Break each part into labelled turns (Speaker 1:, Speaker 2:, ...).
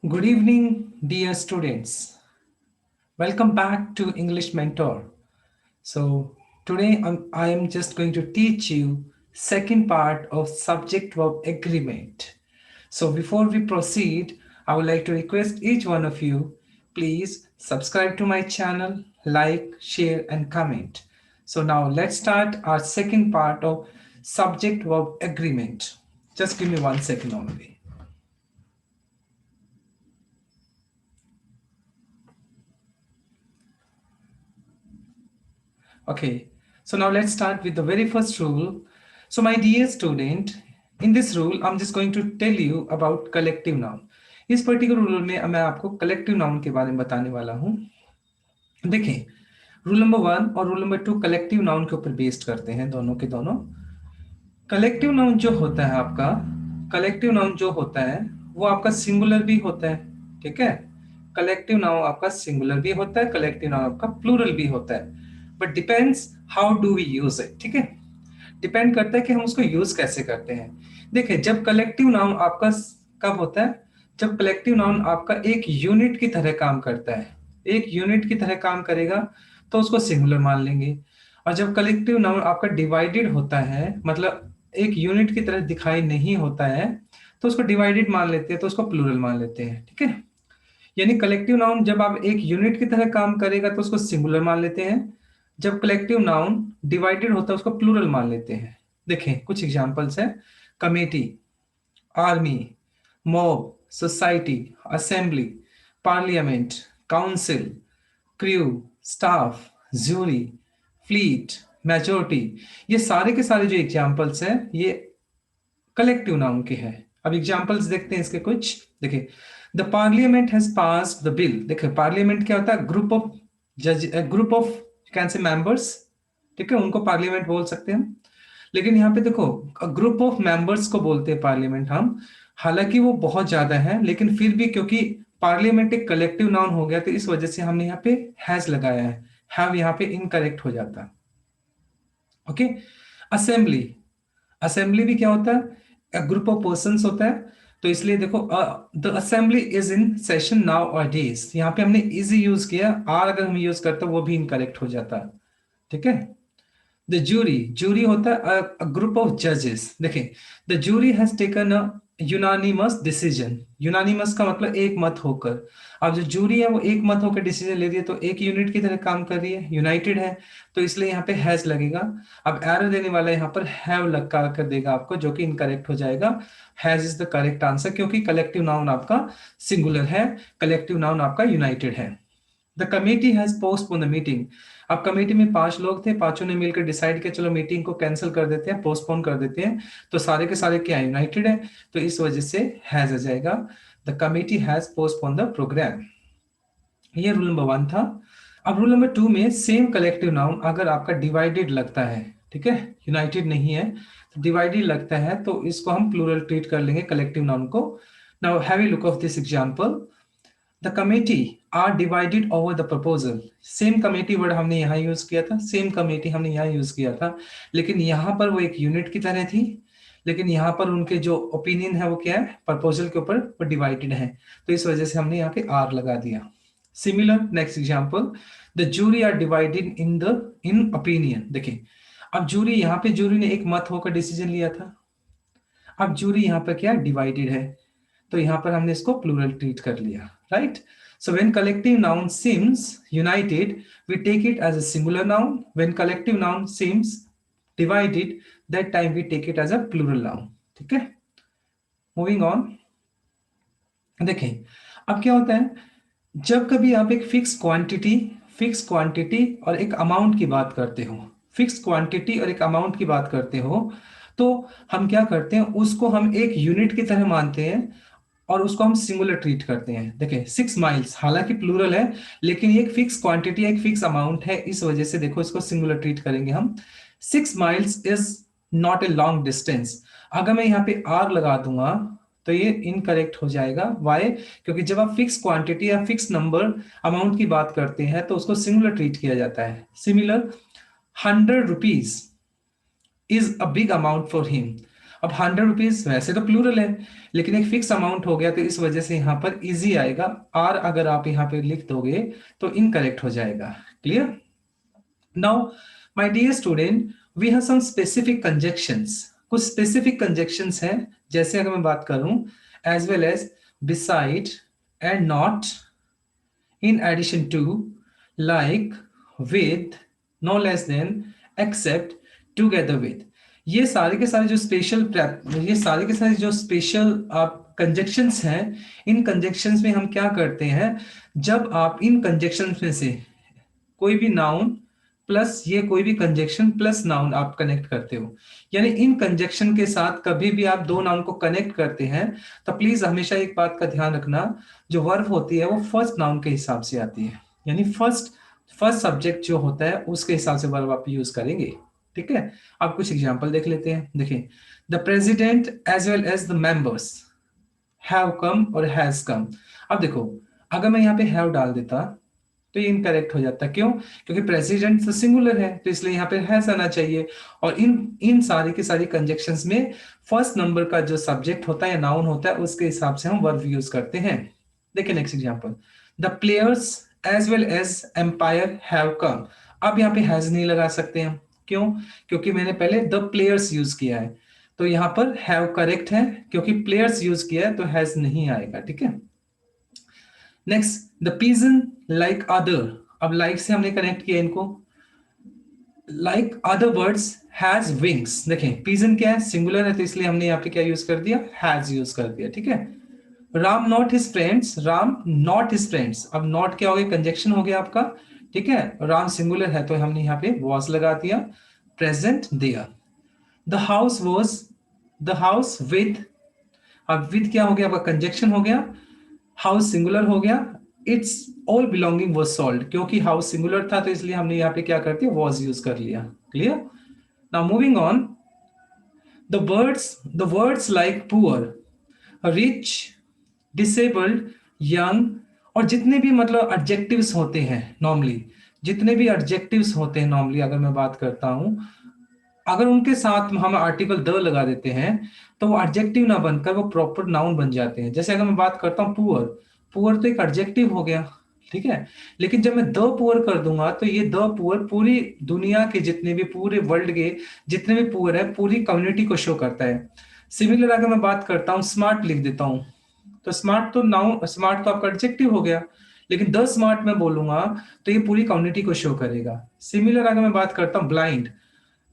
Speaker 1: Good evening, dear students. Welcome back to English Mentor. So today I am just going to teach you second part of subject verb agreement. So before we proceed, I would like to request each one of you, please subscribe to my channel, like, share and comment. So now let's start our second part of subject verb agreement. Just give me 1 second only. Okay, so now let's start with the very first rule. So my dear student, in this rule, I'm just going to tell you about collective noun. इस particular rule में मैं आपको collective noun के बारे में बताने वाला हूँ. देखें, रूल नंबर 1 और रूल नंबर 2 कलेक्टिव नाउन के ऊपर बेस्ड करते हैं दोनों के दोनों. कलेक्टिव नाउन जो होता है आपका, कलेक्टिव नाउन जो होता है वो आपका सिंगुलर भी होता है. ठीक है, कलेक्टिव नाउन आपका सिंगुलर भी होता है, कलेक्टिव नाउन आपका प्लूरल भी होता है. But depends how do we use it. ठीक है, डिपेंड करता है कि हम उसको यूज कैसे करते हैं. देखिए, जब कलेक्टिव नाउन आपका कब होता है, जब कलेक्टिव नाउन आपका एक यूनिट की तरह काम करता है, एक यूनिट की तरह काम करेगा तो उसको सिंगुलर मान लेंगे. और जब कलेक्टिव नाउन आपका डिवाइडेड होता है, मतलब एक यूनिट की तरह दिखाई नहीं होता है, तो उसको डिवाइडेड मान लेते हैं, तो उसको प्लूरल मान लेते हैं. ठीक है, यानी कलेक्टिव नाउन जब आप एक यूनिट की तरह काम करेगा तो उसको सिंगुलर मान लेते हैं, जब कलेक्टिव नाउन डिवाइडेड होता है उसको प्लूरल मान लेते हैं. देखें कुछ एग्जांपल्स हैं. Committee, army, mob, society, assembly, parliament, council, crew, staff, jury, fleet, majority. ये सारे के सारे जो एग्जांपल्स हैं ये कलेक्टिव नाउन के हैं. अब एग्जांपल्स देखते हैं इसके कुछ. देखिए, the parliament has passed the bill. देखिए, पार्लियामेंट क्या होता है? ग्रुप ऑफ जज, group of can say members. ठीक है, उनको पार्लियामेंट बोल सकते हैं हम. लेकिन यहाँ पे देखो, ग्रुप ऑफ मेंबर्स को बोलते हैं पार्लियामेंट हम. हालांकि वो बहुत ज्यादा है, लेकिन फिर भी क्योंकि पार्लियामेंट एक कलेक्टिव नाउन हो गया तो इस वजह से हमने यहाँ पे हैज लगाया है. हैव यहाँ पे इनकरेक्ट हो जाता. ओके. असेंबली, असेंबली भी क्या होता है? ग्रुप ऑफ पर्संस होता है. तो इसलिए देखो, the assembly is in session now और डेज. यहाँ पे हमने इजी यूज किया, आर अगर हम यूज करते वो भी इनकरेक्ट हो जाता. ठीक है. द जूरी, जूरी होता है ग्रुप ऑफ जजेस. देखिए, the jury has taken a unanimous decision. Unanimous का मतलब एक मत होकर. अब जो जूरी है वो एक मत होकर डिसीजन ले रही है, तो एक यूनिट की तरह काम कर रही है, यूनाइटेड है, तो इसलिए यहाँ पे हैज लगेगा. अब एरर देने वाला यहाँ पर हैव लगा कर देगा आपको, जो कि इनकरेक्ट हो जाएगा. Has is the correct answer, क्योंकि कलेक्टिव नाउन आपका सिंगुलर है, कलेक्टिव नाउन आपका यूनाइटेड है. The committee has postpone the meeting. अब कमेटी में 5 लोग थे, पांचों ने मिलकर डिसाइड किया चलो मीटिंग को कैंसिल कर देते हैं, पोस्टपोन कर देते हैं. तो सारे के सारे क्या यूनाइटेड है, तो इस वजह से हैज आ जाएगा. The committee has postpone the programme. ये रूल नंबर 1 था. अब रूल नंबर 2 में सेम कलेक्टिव नाउन अगर आपका डिवाइडेड लगता है, ठीक है, यूनाइटेड नहीं है, तो डिवाइडेड लगता है, तो इसको हम प्लूरल ट्रीट कर लेंगे कलेक्टिव नाउन को. Now have a look of this example. The committee are divided over the proposal. Same committee word हमने यहाँ यूज किया था, सेम कमेटी हमने यहाँ यूज किया था, लेकिन यहाँ पर वो एक यूनिट की तरह थी, लेकिन यहाँ पर उनके जो ओपिनियन है वो क्या है? प्रपोजल के ऊपर वो डिवाइडेड है, तो इस वजह से हमने यहाँ पे आर लगा दिया. Similar next example. The jury are divided in opinion. देखिए, अब जूरी, यहाँ पे जूरी ने एक मत होकर डिसीजन लिया था. अब जूरी यहाँ पर क्या डिवाइडेड है, तो यहाँ पर हमने इसको प्लूरल ट्रीट कर लिया. Right. So when collective noun seems united, we take it as a singular noun. When collective noun seems divided, that time we take it as a plural noun. ठीक है. Moving on. देखें, अब क्या होता है, जब कभी आप एक फिक्स क्वांटिटी और एक अमाउंट की बात करते हो, फिक्स क्वांटिटी और एक अमाउंट की बात करते हो, तो हम क्या करते हैं, उसको हम एक यूनिट की तरह मानते हैं और उसको हम सिंगुलर ट्रीट करते हैं. देखिए, 6 माइल्स हालांकि प्लूरल है, लेकिन ये एक फिक्स क्वांटिटी, एक फिक्स अमाउंट है, इस वजह से देखो इसको सिंगुलर ट्रीट करेंगे हम. 6 miles is not a long distance. अगर मैं यहाँ पे आर लगा दूंगा तो ये इनकरेक्ट हो जाएगा. वाई? क्योंकि जब आप फिक्स क्वांटिटी या फिक्स नंबर अमाउंट की बात करते हैं तो उसको सिंगुलर ट्रीट किया जाता है. Similar, 100 rupees is a big amount for him. अब 100 रुपीज वैसे तो प्लूरल है, लेकिन एक फिक्स अमाउंट हो गया तो इस वजह से यहाँ पर इजी आएगा। आर अगर आप यहाँ पे लिख दोगे तो इनकरेक्ट हो जाएगा। Clear? Now my dear student, we have some specific conjunctions. कुछ स्पेसिफिक कंजक्शंस हैं, जैसे अगर मैं बात करूं as well as, beside and not, in addition to, like, with, no less than, except, together with, ये सारे के सारे जो स्पेशल आप कंजक्शंस हैं, इन कंजक्शंस में हम क्या करते हैं, जब आप इन कंजक्शंस में से कोई भी नाउन प्लस ये कोई भी कंजक्शन प्लस नाउन आप कनेक्ट करते हो, यानी इन कंजक्शन के साथ कभी भी आप दो नाउन को कनेक्ट करते हैं, तो प्लीज हमेशा एक बात का ध्यान रखना, जो वर्ब होती है वो फर्स्ट नाउन के हिसाब से आती है, यानी फर्स्ट फर्स्ट सब्जेक्ट जो होता है उसके हिसाब से वर्ब आप यूज करेंगे। ठीक है, अब कुछ एग्जांपल देख लेते हैं। देखिए, the president as well as the members have come और हैज कम। अब देखो, अगर मैं यहाँ पे हैव डाल देता तो ये इनकरेक्ट हो जाता। क्यों? क्योंकि प्रेसिडेंट तो सिंगुलर है, तो इसलिए यहाँ पे हैज आना चाहिए। और इन इन सारी की सारी कंजक्शंस में फर्स्ट नंबर का जो सब्जेक्ट होता है या नाउन होता है उसके हिसाब से हम वर्ब यूज करते हैं। देखिए next example, the players as well as umpire have come. अब यहाँ पे हैज नहीं लगा सकते हम। क्यों? क्योंकि मैंने पहले द प्लेयर्स यूज किया है, तो यहाँ पर हैव करेक्ट है, क्योंकि प्लेयर्स यूज किया है तो हैज नहीं आएगा। ठीक है, next, the pigeon like other. अब लाइक से हमने कनेक्ट किया इनको, like other birds has wings. देखें, पिजन क्या है, सिंगुलर है, तो इसलिए हमने यहाँ पे क्या यूज कर दिया, हैज यूज कर दिया। ठीक है, Ram not his friends, Ram not his friends. अब नॉट क्या हो गया, कंजक्शन हो गया आपका। ठीक है, राम सिंगुलर है तो हमने यहाँ पे वॉज लगा दिया, प्रेजेंट दिया। The house was, the house with, अब विद क्या हो गया आपका, कंजक्शन हो गया, हाउस सिंगुलर हो गया, it's all belonging was solved. क्योंकि हाउस सिंगुलर था तो इसलिए हमने यहाँ पे क्या कर दिया, वॉज यूज कर लिया। Clear? Now moving on, the words like poor, rich, disabled, young, और जितने भी मतलब एडजेक्टिव्स होते हैं नॉर्मली, जितने भी एडजेक्टिव्स होते हैं नॉर्मली, अगर मैं बात करता हूं, अगर उनके साथ हम आर्टिकल द लगा देते हैं तो वो एडजेक्टिव ना बनकर वो प्रॉपर नाउन बन जाते हैं। जैसे अगर मैं बात करता हूँ पुअर, पुअर तो एक एडजेक्टिव हो गया। ठीक है, लेकिन जब मैं द पुअर कर दूंगा तो ये द पुअर पूरी दुनिया के जितने भी, पूरे वर्ल्ड के जितने भी पुअर है, पूरी कम्युनिटी को शो करता है। सिमिलर अगर मैं बात करता हूँ, स्मार्ट लिख देता हूँ, तो स्मार्ट तो नाउन, स्मार्ट तो आपका एडजेक्टिव हो गया, लेकिन द स्मार्ट में बोलूंगा तो ये पूरी कम्युनिटी को शो करेगा। सिमिलर अगर मैं बात करता हूँ ब्लाइंड,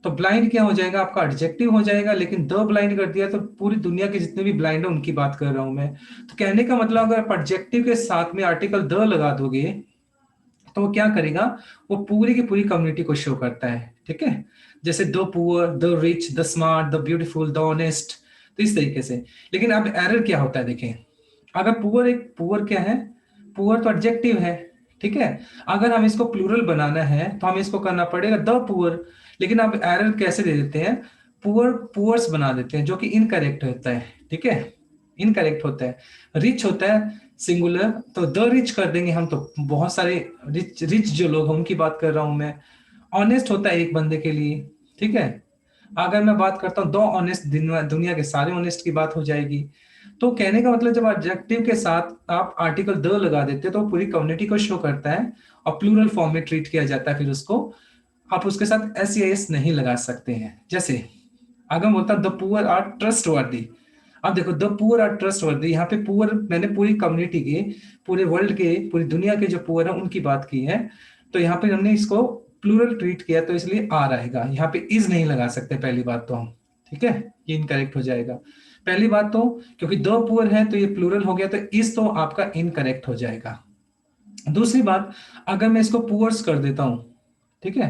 Speaker 1: तो ब्लाइंड क्या हो जाएगा आपका, एडजेक्टिव हो जाएगा, लेकिन द ब्लाइंड कर दिया तो पूरी दुनिया के जितने भी ब्लाइंड है उनकी बात कर रहा हूं मैं। तो कहने का मतलब, अगर आप एडजेक्टिव के साथ में आर्टिकल द लगा दोगे तो वो क्या करेगा, वो पूरी की पूरी कम्युनिटी को शो करता है। ठीक है, जैसे the poor, the rich, the smart, the beautiful, the honest, तो इस तरीके से। लेकिन अब एरर क्या होता है, देखें, अगर पुअर, एक पुअर क्या है, पुअर तो एडजेक्टिव है। ठीक है, अगर हम इसको प्लूरल बनाना है तो हमें इसको करना पड़ेगा द पुअर, लेकिन अब एरर कैसे दे देते हैं, पुअर पुअर्स बना देते हैं, जो कि इनकरेक्ट होता है। ठीक है, इनकरेक्ट होता है। रिच होता है सिंगुलर, तो द रिच कर देंगे हम, तो बहुत सारे रिच रिच जो लोग हैं उनकी बात कर रहा हूं मैं। ऑनेस्ट होता है एक बंदे के लिए। ठीक है, अगर मैं बात करता हूँ दो ऑनेस्ट, दुनिया के सारे ऑनेस्ट की बात हो जाएगी। तो कहने का मतलब, जब एडजेक्टिव के साथ आप आर्टिकल द लगा देते हैं तो पूरी कम्युनिटी को शो करता है और प्लूरल फॉर्म में ट्रीट किया जाता है। फिर उसको आप उसके साथ एस या एस नहीं लगा सकते हैं। जैसे अगर मैं बोलता द पुअर आर ट्रस्ट वर्दी, अब देखो द पुअर आर ट्रस्ट वर्दी, यहाँ पे पुअर मैंने पूरी कम्युनिटी के, पूरे वर्ल्ड के, पूरी दुनिया के जो पुअर है उनकी बात की है, तो यहाँ पे हमने इसको प्लूरल ट्रीट किया तो इसलिए आर आएगा, यहाँ पे इज नहीं लगा सकते पहली बात तो हम। ठीक है, ये इनकरेक्ट हो जाएगा पहली बात तो, क्योंकि द पुअर है तो ये प्लूरल हो गया, तो इज तो आपका इनकरेक्ट हो जाएगा। दूसरी बात, अगर मैं इसको पुअर्स कर देता हूं, ठीक है,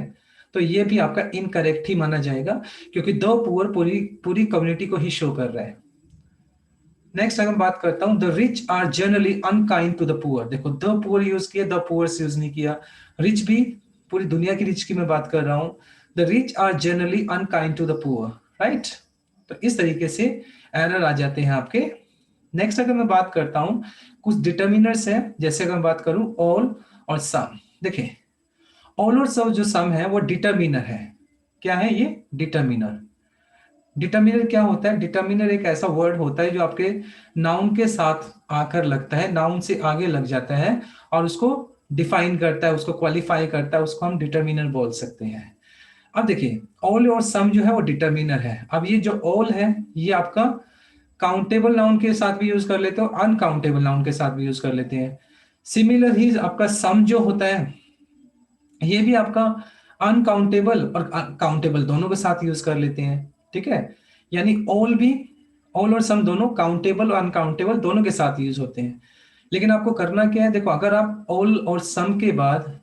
Speaker 1: तो ये भी आपका इनकरेक्ट ही माना जाएगा, क्योंकि द पुअर पूरी पूरी कम्युनिटी को ही शो कर रहा है। नेक्स्ट अगर बात करता हूं, the rich are generally unkind to the poor, देखो द पुअर यूज किया, द पुअर्स यूज नहीं किया। रिच भी पूरी दुनिया की रिच की मैं बात कर रहा हूं, the rich are generally unkind to the poor, right. तो इस तरीके से एरर आ जाते हैं आपके। नेक्स्ट अगर मैं बात करता हूं, कुछ डिटर्मिनर्स है, जैसे अगर मैं बात करूं ऑल और सम। देखें, ऑल और सम जो सम है वो डिटर्मिनर है। क्या है ये, डिटर्मिनर। डिटर्मिनर क्या होता है? डिटर्मिनर एक ऐसा वर्ड होता है जो आपके नाउन के साथ आकर लगता है, नाउन से आगे लग जाता है और उसको डिफाइन करता है, उसको क्वालिफाई करता है, उसको हम डिटर्मिनर बोल सकते हैं। अब देखिए, ऑल और सम जो है वो डिटर्मिनर है। अब ये जो ऑल है ये आपका काउंटेबल नाउन के साथ भी यूज कर लेते हो, अनकाउंटेबल नाउन के साथ भी यूज कर लेते हैं। सिमिलर ही आपका सम जो होता है ये भी आपका अनकाउंटेबल और काउंटेबल दोनों के साथ यूज कर लेते हैं, ठीक है। यानी ऑल भी, ऑल और सम दोनों काउंटेबल और अनकाउंटेबल दोनों के साथ यूज होते हैं। लेकिन आपको करना क्या है, देखो अगर आप ऑल और सम के बाद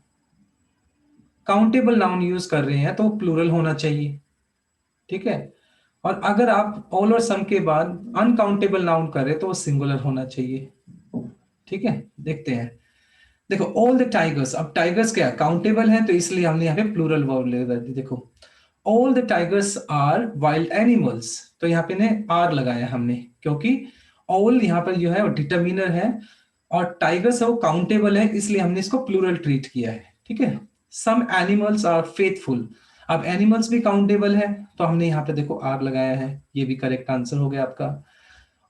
Speaker 1: काउंटेबल नाउन यूज कर रहे हैं तो प्लूरल होना चाहिए, ठीक है। और अगर आप ऑल और सम के बाद अनकाउंटेबल नाउन कर रहे हैं तो वो सिंगुलर होना चाहिए, ठीक है। देखते हैं, देखो ऑल द टाइगर्स, अब टाइगर्स क्या काउंटेबल है तो इसलिए हमने यहाँ पे प्लूरल वर्ब ले दी। देखो all the tigers are wild animals, तो यहाँ पे ने आर लगाया हमने क्योंकि ऑल यहाँ पर जो है वो डिटर्मिनर है और टाइगर्स है वो काउंटेबल है, इसलिए हमने इसको प्लूरल ट्रीट किया है, ठीक है। सम एनिमल्स आर फेथफुल, अब एनिमल्स भी काउंटेबल है तो हमने यहाँ पे देखो आर लगाया है, ये भी करेक्ट आंसर हो गया आपका।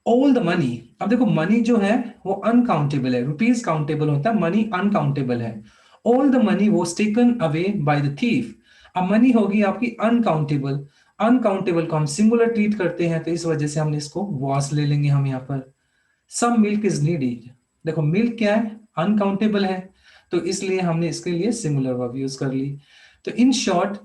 Speaker 1: ऑल द मनी, अब देखो मनी जो है वो अनकाउंटेबल है, रुपीज काउंटेबल होता है, मनी अनकाउंटेबल है। All the money was taken away by the thief, अब मनी होगी आपकी अनकाउंटेबल, अनकाउंटेबल को हम सिंगुलर ट्रीट करते हैं तो इस वजह से हमने इसको वॉज ले लेंगे हम यहाँ पर। सम मिल्क इज नीडेड, देखो मिल्क क्या है अनकाउंटेबल है तो इसलिए हमने इसके लिए सिंगुलर वर्ब यूज कर ली। तो इन शॉर्ट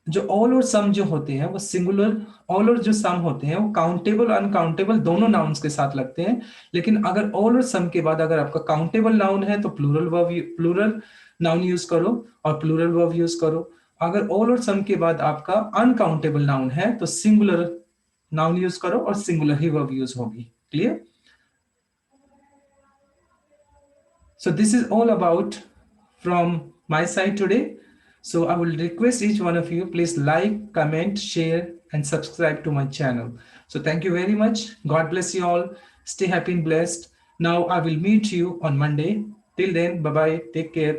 Speaker 1: जो ऑल और सम जो होते हैं वो सिंगुलर, ऑल और जो सम होते हैं वो काउंटेबल अनकाउंटेबल दोनों नाउन्स के साथ लगते हैं। लेकिन अगर ऑल और सम के बाद अगर आपका काउंटेबल नाउन है तो plural verb, plural noun use करो और प्लूरल वर्ब यूज करो। अगर ऑल और सम के बाद आपका अनकाउंटेबल नाउन है तो सिंगुलर नाउन यूज करो और सिंगुलर ही वर्ब यूज होगी। Clear? So this is all about from my side today. So I will request each one of you, please like, comment, share, and subscribe to my channel. So thank you very much. God bless you all. Stay happy and blessed. Now I will meet you on Monday. Till then, bye bye. Take care.